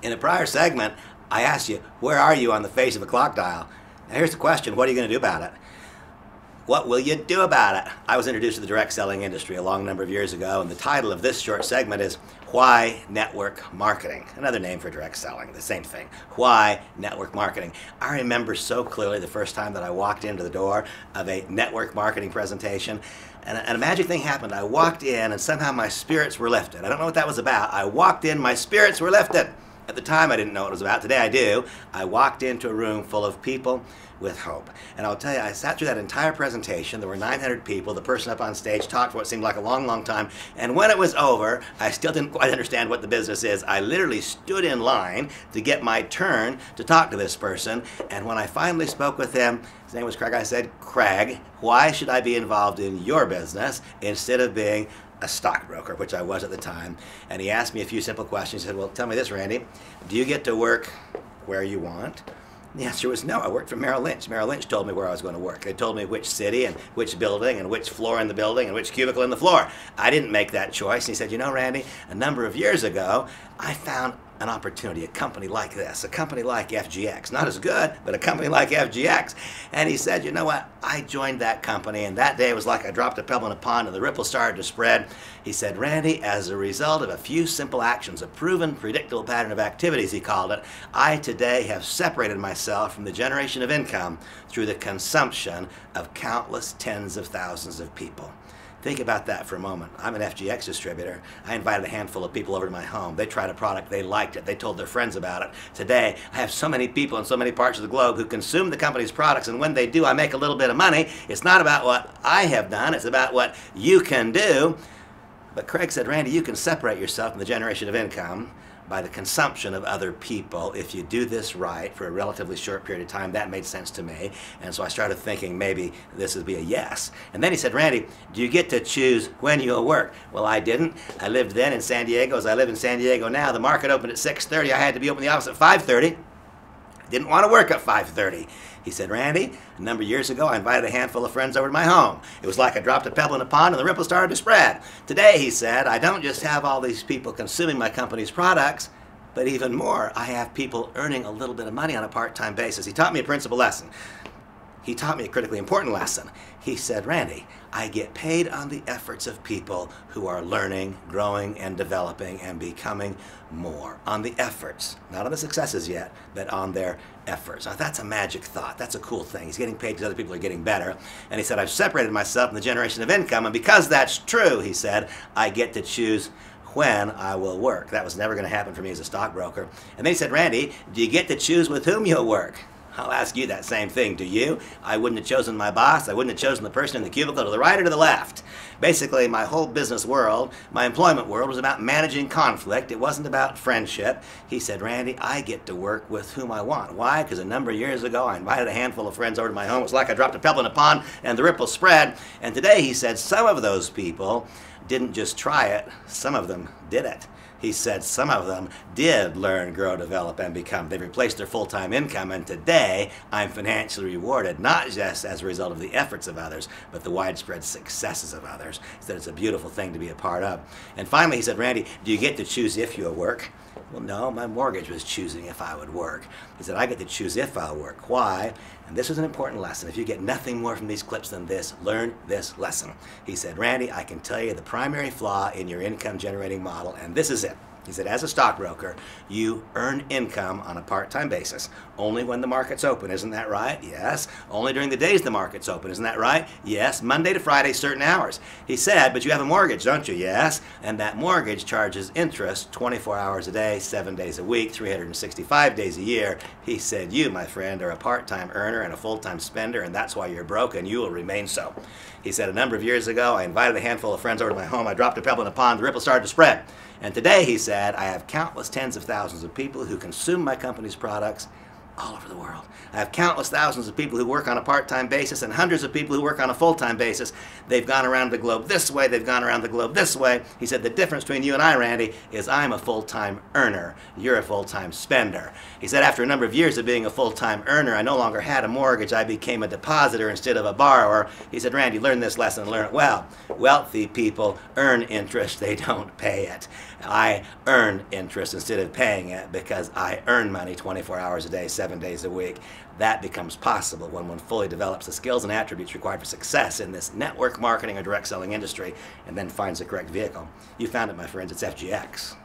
In a prior segment, I asked you, where are you on the face of a clock dial? Now here's the question, what are you going to do about it? What will you do about it? I was introduced to the direct selling industry a long number of years ago, and the title of this short segment is Why Network Marketing? Another name for direct selling, the same thing. Why network marketing? I remember so clearly the first time that I walked into the door of a network marketing presentation, and a magic thing happened. I walked in, and somehow my spirits were lifted. I don't know what that was about. I walked in, my spirits were lifted. At the time, I didn't know what it was about. Today, I do. I walked into a room full of people with hope. And I'll tell you, I sat through that entire presentation. There were 900 people. The person up on stage talked for what seemed like a long, long time. And when it was over, I still didn't quite understand what the business is. I literally stood in line to get my turn to talk to this person. And when I finally spoke with him, his name was Craig, I said, Craig, why should I be involved in your business instead of being a stockbroker, which I was at the time? And he asked me a few simple questions. He said, well, tell me this, Randy, do you get to work where you want? And the answer was no. I worked for Merrill Lynch. Merrill Lynch told me where I was going to work. They told me which city and which building and which floor in the building and which cubicle in the floor. I didn't make that choice. And he said, you know, Randy, a number of years ago, I found an opportunity, a company like this, a company like FGX. Not as good, but a company like FGX. And he said, you know what, I joined that company, and that day it was like I dropped a pebble in a pond and the ripples started to spread. He said, Randy, as a result of a few simple actions, a proven, predictable pattern of activities, he called it, I today have separated myself from the generation of income through the consumption of countless tens of thousands of people. Think about that for a moment. I'm an FGX distributor. I invited a handful of people over to my home. They tried a product, they liked it, they told their friends about it. Today, I have so many people in so many parts of the globe who consume the company's products, and when they do, I make a little bit of money. It's not about what I have done, it's about what you can do. But Craig said, Randy, you can separate yourself from the generation of income by the consumption of other people. If you do this right for a relatively short period of time, that made sense to me. And so I started thinking maybe this would be a yes. And then he said, Randy, do you get to choose when you'll work? Well, I didn't. I lived then in San Diego as I live in San Diego now. The market opened at 6:30. I had to be open the office at 5:30. Didn't want to work at 5:30. He said, Randy, a number of years ago, I invited a handful of friends over to my home. It was like I dropped a pebble in a pond and the ripples started to spread. Today, he said, I don't just have all these people consuming my company's products, but even more, I have people earning a little bit of money on a part-time basis. He taught me a principal lesson. He taught me a critically important lesson. He said, Randy, I get paid on the efforts of people who are learning, growing, and developing and becoming more. On the efforts, not on the successes yet, but on their efforts. Now that's a magic thought. That's a cool thing. He's getting paid because other people are getting better. And he said, I've separated myself from the generation of income, and because that's true, he said, I get to choose when I will work. That was never going to happen for me as a stockbroker. And then he said, Randy, do you get to choose with whom you'll work? I'll ask you that same thing. Do you? I wouldn't have chosen my boss. I wouldn't have chosen the person in the cubicle to the right or to the left. Basically, my whole business world, my employment world, was about managing conflict. It wasn't about friendship. He said, Randy, I get to work with whom I want. Why? Because a number of years ago, I invited a handful of friends over to my home. It was like I dropped a pebble in a pond and the ripples spread. And today, he said, some of those people didn't just try it. Some of them did it. He said some of them did learn, grow, develop, and become. They replaced their full-time income, and today I'm financially rewarded, not just as a result of the efforts of others, but the widespread successes of others. He said it's a beautiful thing to be a part of. And finally, he said, Randy, do you get to choose if you'll work? Well, no, my mortgage was choosing if I would work. He said, I get to choose if I'll work. Why? And this is an important lesson. If you get nothing more from these clips than this, learn this lesson. He said, Randy, I can tell you the primary flaw in your income generating model, and this is it. He said, as a stockbroker, you earn income on a part-time basis. Only when the market's open, isn't that right? Yes. Only during the days the market's open, isn't that right? Yes. Monday to Friday, certain hours. He said, but you have a mortgage, don't you? Yes. And that mortgage charges interest 24 hours a day, 7 days a week, 365 days a year. He said, you, my friend, are a part-time earner and a full-time spender, and that's why you're broke, and you will remain so. He said, a number of years ago, I invited a handful of friends over to my home. I dropped a pebble in a pond. The ripples started to spread. And today, he said, I have countless tens of thousands of people who consume my company's products all over the world. I have countless thousands of people who work on a part-time basis and hundreds of people who work on a full-time basis. They've gone around the globe this way, they've gone around the globe this way. He said the difference between you and I, Randy, is I'm a full-time earner. You're a full-time spender. He said after a number of years of being a full-time earner, I no longer had a mortgage. I became a depositor instead of a borrower. He said, Randy, learn this lesson and learn it well. Wealthy people earn interest, they don't pay it. I earn interest instead of paying it because I earn money 24 hours a day, 7 days a week. That becomes possible when one fully develops the skills and attributes required for success in this network marketing or direct selling industry and then finds the correct vehicle. You found it, my friends. It's FGX.